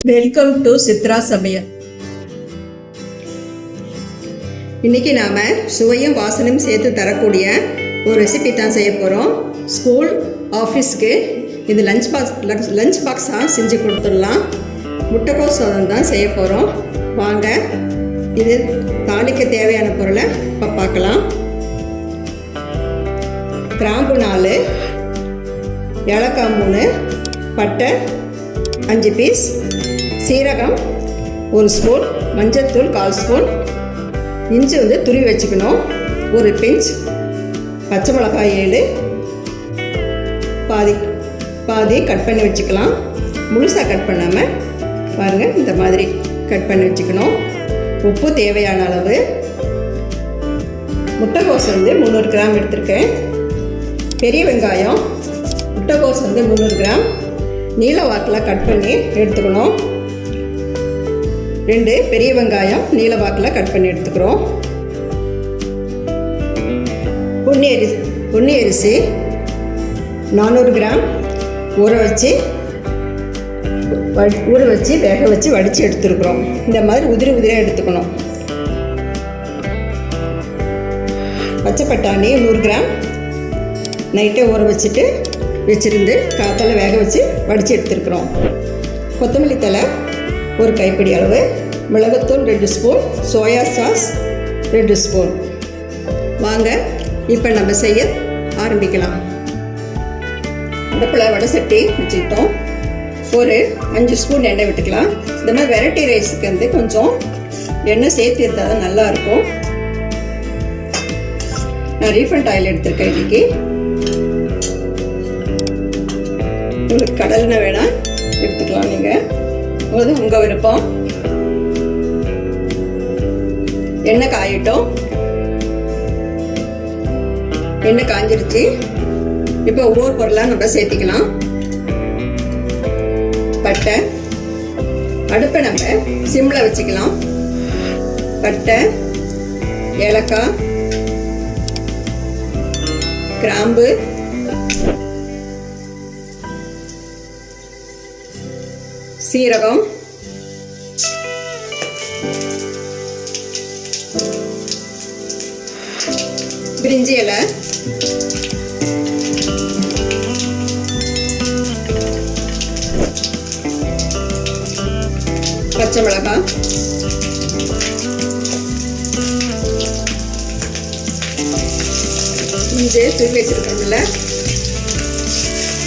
Welcome to Chitra சமையல். இன்றைக்கி நாம் சுவையும் வாசனையும் சேர்த்து தரக்கூடிய ஒரு ரெசிபி தான் செய்ய போகிறோம். ஸ்கூல் ஆஃபீஸ்க்கு இது லஞ்ச் பாக்ஸாக செஞ்சு கொடுத்துடலாம். முட்டைக்கோஸ் சாதம் தான் செய்ய போகிறோம். வாங்க, இது தாளிக்க தேவையான பொருளை இப்போ பார்க்கலாம். கிராம்பு 4, ஏலக்காய் 3, பட்டை 5 பீஸ், சீரகம் 1 ஸ்பூன், மஞ்சள்தூள் 1/4 ஸ்பூன், இஞ்சி துருவி வச்சுக்கணும், 1 பிஞ்ச், பச்சை மிளகாய் 7, பாதி கட் பண்ணி வச்சுக்கலாம். முழுசாக கட் பண்ணாமல் பாருங்கள், இந்த மாதிரி கட் பண்ணி வச்சுக்கணும். உப்பு தேவையான அளவு. முட்டைக்கோஸ் 300 கிராம் எடுத்திருக்கேன். பெரிய வெங்காயம், முட்டைக்கோஸ் 300 கிராம் நீல வாக்கில் கட் பண்ணி எடுத்துக்கணும். 2 பெரிய வெங்காயம் நீல வாக்கில் கட் பண்ணி எடுத்துக்கிறோம். பொன்னி அரிசி 400 கிராம் ஊற வச்சு வேக வச்சு வடித்து எடுத்துருக்குறோம். இந்த மாதிரி உதிரியாக எடுத்துக்கணும். பச்சை பட்டாணி 100 கிராம் நைட்டே ஊற வச்சுருந்து காத்தால வேக வச்சு வடித்து எடுத்துருக்குறோம். கொத்தமல்லி தழை 1 கைப்பிடி அளவு, மிளகுத்தூள் 2 ஸ்பூன், சோயா சாஸ் 2 ஸ்பூன். வாங்க, இப்போ நம்ம செய்ய ஆரம்பிக்கலாம். அடுப்பில் வடை சட்டி வச்சுக்கிட்டோம். ஒரு 5 ஸ்பூன் எண்ணெய் விட்டுக்கலாம். இந்த மாதிரி வெரைட்டி ரைஸுக்கு கொஞ்சம் எண்ணெய் சேர்த்து இருந்தால் தான் நல்லாயிருக்கும். நான் ரீஃபண்ட் ஆயில் எடுத்திருக்கேன் இன்றைக்கி. உங்களுக்கு கடலெண்ணெய் வேணால் எடுத்துக்கலாம், நீங்கள் உங்கள் விருப்பம். எண்ணெய் காயிட்டோம். எண்ணெய் காஞ்சிருச்சு. இப்போ ஒவ்வொரு பொருளாக நம்ம சேர்த்திக்கலாம். பட்டை, அடுப்பை நம்ம சிம்மில் வச்சுக்கலாம். பட்டை, ஏலக்காய், கிராம்பு, சீரகம், பிரிஞ்சி இலை, பச்சை மிளகாய், இஞ்சி துருவி வச்சிருக்கோம்ல,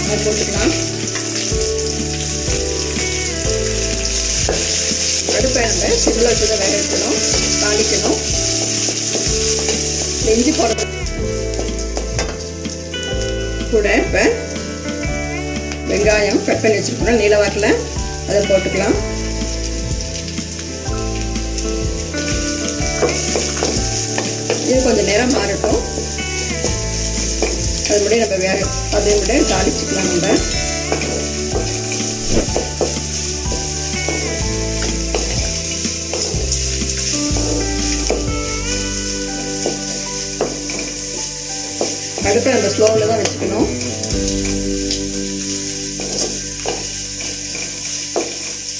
அதை போட்டுக்கலாம். அடுப்பை நம்ம சிம்மில் வச்சு தான் வேக வைக்கணும், தாளிக்கணும். இஞ்சி போடுறது கூட இப்போ வெங்காயம் கட் பண்ணி வச்சுருக்கணும் நீல வாக்கில், அதை போட்டுக்கலாம். இது கொஞ்சம் நேரம் மாறட்டும். அது முடிய நம்ம அதே விட தாளிச்சுக்கலாம். நம்ம அடுப்பை நம்ம ஸ்லோவில் தான் வச்சுக்கணும்.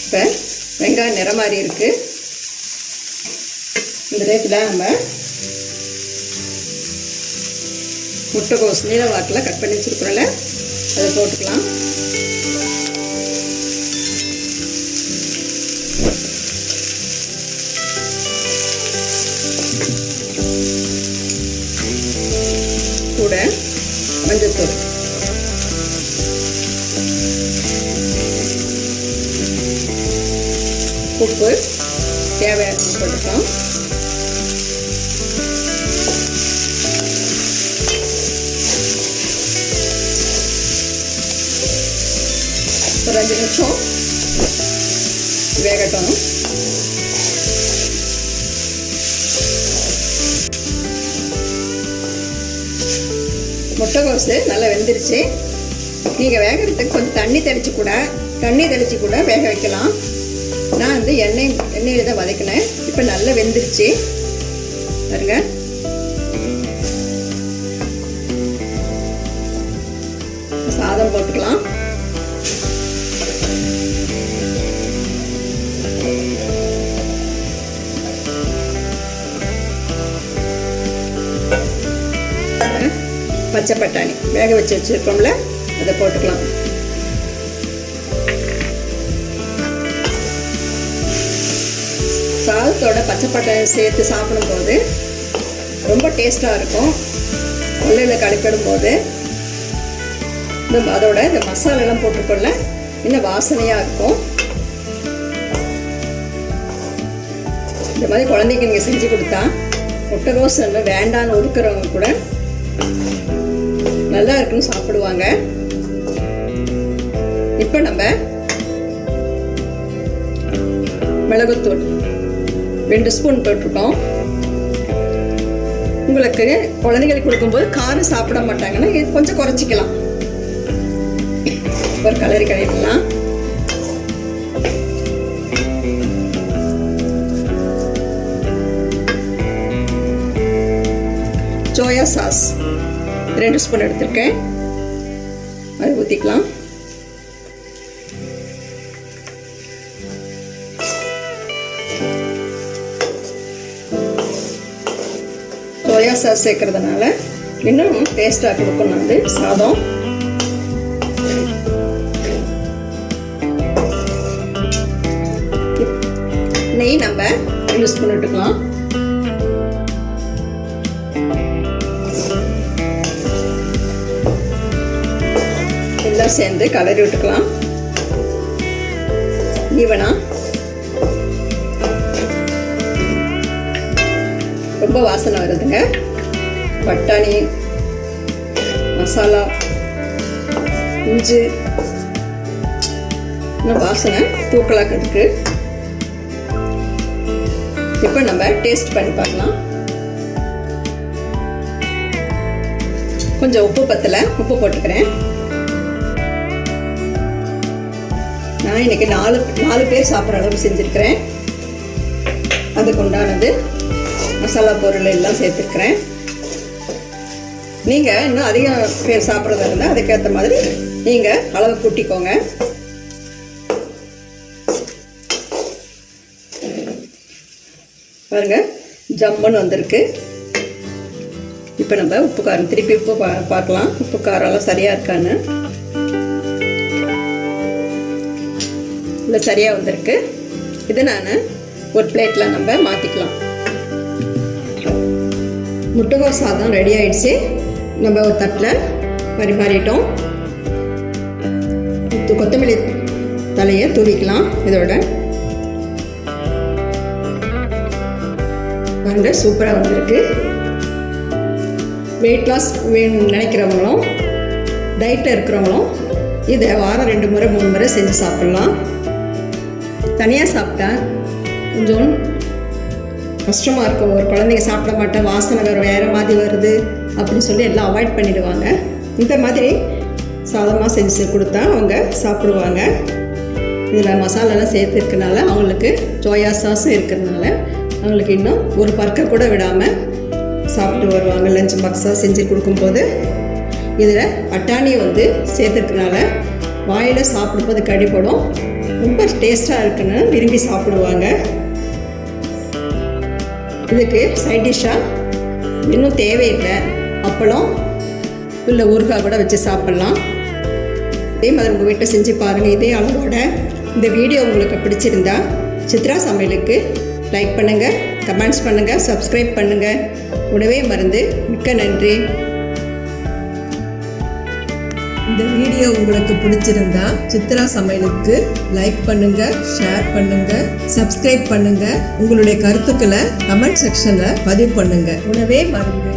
இப்போ வெங்காயம் நிறம் மாதிரி இருக்குது. இந்த ரேட்டில் நம்ம முட்டைக்கோஸ் நீல வாக்கில் கட் பண்ணி வச்சுருக்கிறோம்ல, அதை போட்டுக்கலாம். கூட மஞ்சள்தூள், உப்பு தேவையான போட்டுக்கலாம். ஒரு 5 நிமிஷம் வேகட்டும். முட்டைக்கோஸ் நல்லா வெந்துருச்சு. நீங்கள் வேகிறதுக்கு கொஞ்சம் தண்ணி தெளித்து கூட வேக வைக்கலாம். நான் எண்ணெயில் தான் வதக்கினேன். இப்போ நல்லா வெந்துருச்சு பாருங்க. சாதம் போட்டுக்கலாம். பச்சை பட்டாணி வேக வச்சு வச்சுருக்கோம்ல, அதை போட்டுக்கலாம். சாதத்தோட பச்சை பட்டாணி சேர்த்து சாப்பிடும்போது ரொம்ப டேஸ்ட்டாக இருக்கும். கொள்ளையில் கலக்கிடும் போது அதோட இந்த மசாலெல்லாம் போட்டுக்கொள்ள இன்னும் வாசனையாக இருக்கும். இந்த மாதிரி குழந்தைக்கு நீங்கள் செஞ்சு கொடுத்தா முட்டைகோஸ் வேண்டான்னு ஒதுக்குறவங்க கூட நல்லா இருக்குன்னு சாப்பிடுவாங்க. இப்போ நம்ம மிளகுத்தூள் 2 ஸ்பூன் போட்டிருக்கோம். உங்களுக்கு குழந்தைங்களுக்கு கொடுக்கும்போது காரம் சாப்பிட மாட்டாங்கன்னா இது கொஞ்சம் குறைச்சிக்கலாம். ஒரு கலரி கழிக்கலாம். சோயா சாஸ் 2 ஸ்பூன் எடுத்திருக்கேன், அது ஊற்றிக்கலாம். சோயா சாஸ் சேர்க்கறதுனால இன்னும் டேஸ்ட்டாக கொடுக்கணும் அது சாதம். நெய் நம்ம 2 ஸ்பூன் விட்டுக்கலாம். எல்லாம் சேர்ந்து கலரி விட்டுக்கலாம் ஈவனா. ரொம்ப வாசனை வருதுங்க. பட்டாணி மசாலா இஞ்சி இன்னும் வாசனை தூக்கலாக இருக்கு. இப்போ நம்ம டேஸ்ட் பண்ணி பார்க்கலாம். கொஞ்சம் உப்பு பத்தலை, உப்பு போட்டுக்கிறேன். நான் இன்னைக்கு 4 பேர் சாப்பிட்ற அளவுக்கு செஞ்சுருக்கிறேன். அதுக்கு உண்டானது மசாலா பொருள் எல்லாம் சேர்த்துருக்கிறேன். நீங்கள் இன்னும் அதிகம் பேர் சாப்பிட்றதா இருந்தால் அதுக்கேற்ற மாதிரி நீங்கள் அளவு கூட்டிக்கோங்க. பாருங்க ஜம்முன்னு வந்திருக்கு. இப்போ நம்ம உப்பு காரம் திருப்பி உப்பு பார்க்கலாம். உப்பு காரம்லாம் சரியாக இருக்கான்னு. இல்லை சரியாக வந்திருக்கு. இது நான் ஒரு பிளேட்டில் நம்ம மாற்றிக்கலாம். முட்டைகோஸ் சாதம் ரெடி ஆயிடுச்சு. நம்ம ஒரு தட்டில் பரிமாறிட்டோம். கொத்தமல்லி தலையை தூவிக்கலாம். இதோட பாருங்க சூப்பராக வந்திருக்கு. வெயிட் லாஸ் வேணும்னு நினைக்கிறவங்களும் டயட்டில் இருக்கிறவங்களும் இதை வாரம் 2 முறை 3 முறை செஞ்சு சாப்பிட்லாம். தனியாக சாப்பிட்டா கொஞ்சம் கஷ்டமாக இருக்கும். ஒரு குழந்தைங்க சாப்பிட மாட்டேன், வாசனை வேறு மாதிரி வருது அப்படின்னு சொல்லி எல்லாம் அவாய்ட் பண்ணிவிடுவாங்க. இந்த மாதிரி சாதமாக செஞ்சு கொடுத்தா அவங்க சாப்பிடுவாங்க. இதில் மசாலாலாம் சேர்த்துருக்கனால அவங்களுக்கு சோயா சாஸும் இருக்கிறதுனால அவங்களுக்கு இன்னும் ஒரு பர்க்கை கூட விடாமல் சாப்பிட்டு வருவாங்க. லஞ்ச் பாக்ஸாக செஞ்சு கொடுக்கும்போது இதில் பட்டாணி சேர்த்துருக்கனால வாயில் சாப்பிடும்போது கடிப்படும். ரொம்ப டேஸ்ட்டாக இருக்குன்னு விரும்பி சாப்பிடுவாங்க. இதுக்கு சைட் டிஷ்ஷாக இன்னும் தேவையில்லை. அப்பளம் இல்லை ஊறுகாய் கூட வச்சு சாப்பிட்லாம். இதே மாதிரி உங்கள் வீட்டில் செஞ்சு பாருங்கள் இதே அளவோட. இந்த வீடியோ உங்களுக்கு பிடிச்சிருந்தா சித்ரா சமையலுக்கு லைக் பண்ணுங்கள், கமெண்ட்ஸ் பண்ணுங்கள், சப்ஸ்கிரைப் பண்ணுங்கள். உணவே மருந்து. மிக்க நன்றி. இந்த வீடியோ உங்களுக்கு பிடிச்சிருந்தா சித்ரா சமையலுக்கு லைக் பண்ணுங்க, ஷேர் பண்ணுங்க, சப்ஸ்கிரைப் பண்ணுங்க. உங்களுடைய கருத்துக்களை கமெண்ட் செக்ஷன்ல பதிவு பண்ணுங்க. உணவே மருந்து.